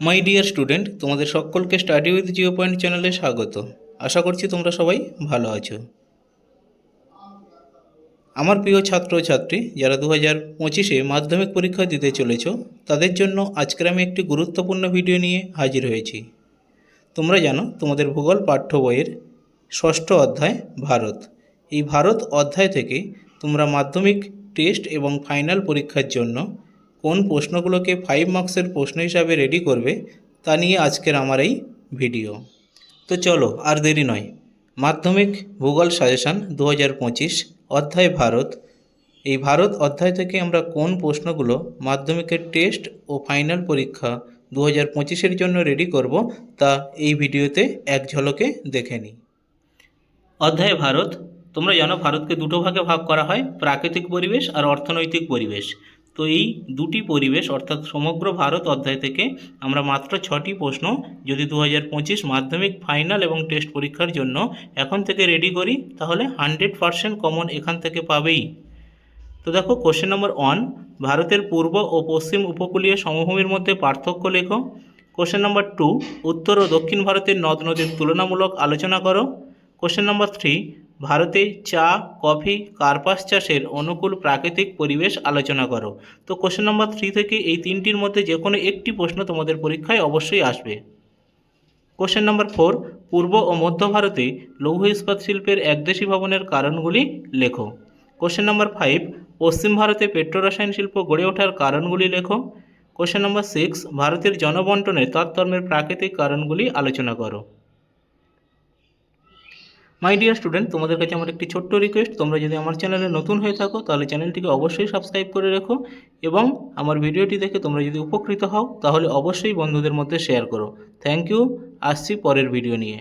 My dear student, তোমাদের সকলকে study with Jio point চ্যানেলে স্বাগত। আশা করছি তোমরা সবাই ভালো আছো। আমার প্রিয় ছাত্র ছাত্রী যারা 2025-এ মাধ্যমিক পরীক্ষা দিতে চলেছ, তাদের জন্য আজকের আমি একটি গুরুত্বপূর্ণ ভিডিও নিয়ে হাজির হয়েছি। তোমরা জানো তোমাদের ভূগোল পাঠ্য বইয়ের 6ষ্ঠ অধ্যায় ভারত। এই ভারত অধ্যায় থেকে তোমরা মাধ্যমিক টেস্ট এবং ফাইনাল পরীক্ষার জন্য কোন প্রশ্নগুলোকে 5 মার্কসের প্রশ্ন হিসাবে রেডি করবে তা নিয়ে আজকের আমার এই ভিডিও। তো চলো আর দেরি নয়, মাধ্যমিক ভূগোল সাজেশান 2025 অধ্যায় ভারত। এই ভারত অধ্যায় থেকে আমরা কোন প্রশ্নগুলো মাধ্যমিকের টেস্ট ও ফাইনাল পরীক্ষা 2025-এর জন্য রেডি করব তা এই ভিডিওতে এক ঝলকে দেখে নিই। অধ্যায় ভারত। তোমরা জানো ভারতকে দুটো ভাগে ভাগ করা হয়, প্রাকৃতিক পরিবেশ আর অর্থনৈতিক পরিবেশ। তো এই দুটি পরিবেশ অর্থাৎ সমগ্র ভারত অধ্যায় থেকে আমরা মাত্র 6টি প্রশ্ন যদি 2025 মাধ্যমিক ফাইনাল এবং টেস্ট পরীক্ষার জন্য এখন থেকে রেডি করি তাহলে 100% কমন এখান থেকে পাবেই। তো দেখো, কোশ্চেন নম্বর 1, ভারতের পূর্ব ও পশ্চিম উপকূলীয় সমভূমির মধ্যে পার্থক্য লেখো। কোশ্চেন নম্বর 2, উত্তর ও দক্ষিণ ভারতের নদ নদীর তুলনামূলক আলোচনা করো। কোশ্চেন নম্বর 3, ভারতে চা, কফি, কার্পাস চাষের অনুকূল প্রাকৃতিক পরিবেশ আলোচনা করো। তো কোশ্চেন নম্বর 3 থেকে এই তিনটির মধ্যে যে কোনো একটি প্রশ্ন তোমাদের পরীক্ষায় অবশ্যই আসবে। কোশ্চেন নম্বর 4, পূর্ব ও মধ্য ভারতে লৌহ ইস্পাত শিল্পের একদেশী ভবনের কারণগুলি লেখো। কোশ্চেন নম্বর 5, পশ্চিম ভারতে পেট্রোরসায়ন শিল্প গড়ে ওঠার কারণগুলি লেখো। কোশ্চেন নম্বর 6, ভারতের জনবন্টনের তারতম্যের প্রাকৃতিক কারণগুলি আলোচনা করো। মাই ডিয়ার স্টুডেন্ট, তোমাদের কাছে আমার একটি ছোট্ট রিকোয়েস্ট, তোমরা যদি আমার চ্যানেলে নতুন হয়ে থাকো তাহলে চ্যানেলটিকে অবশ্যই সাবস্ক্রাইব করে রেখো এবং আমার ভিডিওটি দেখে তোমরা যদি উপকৃত হও তাহলে অবশ্যই বন্ধুদের মধ্যে শেয়ার করো। Thank you. আসছি পরের ভিডিও নিয়ে।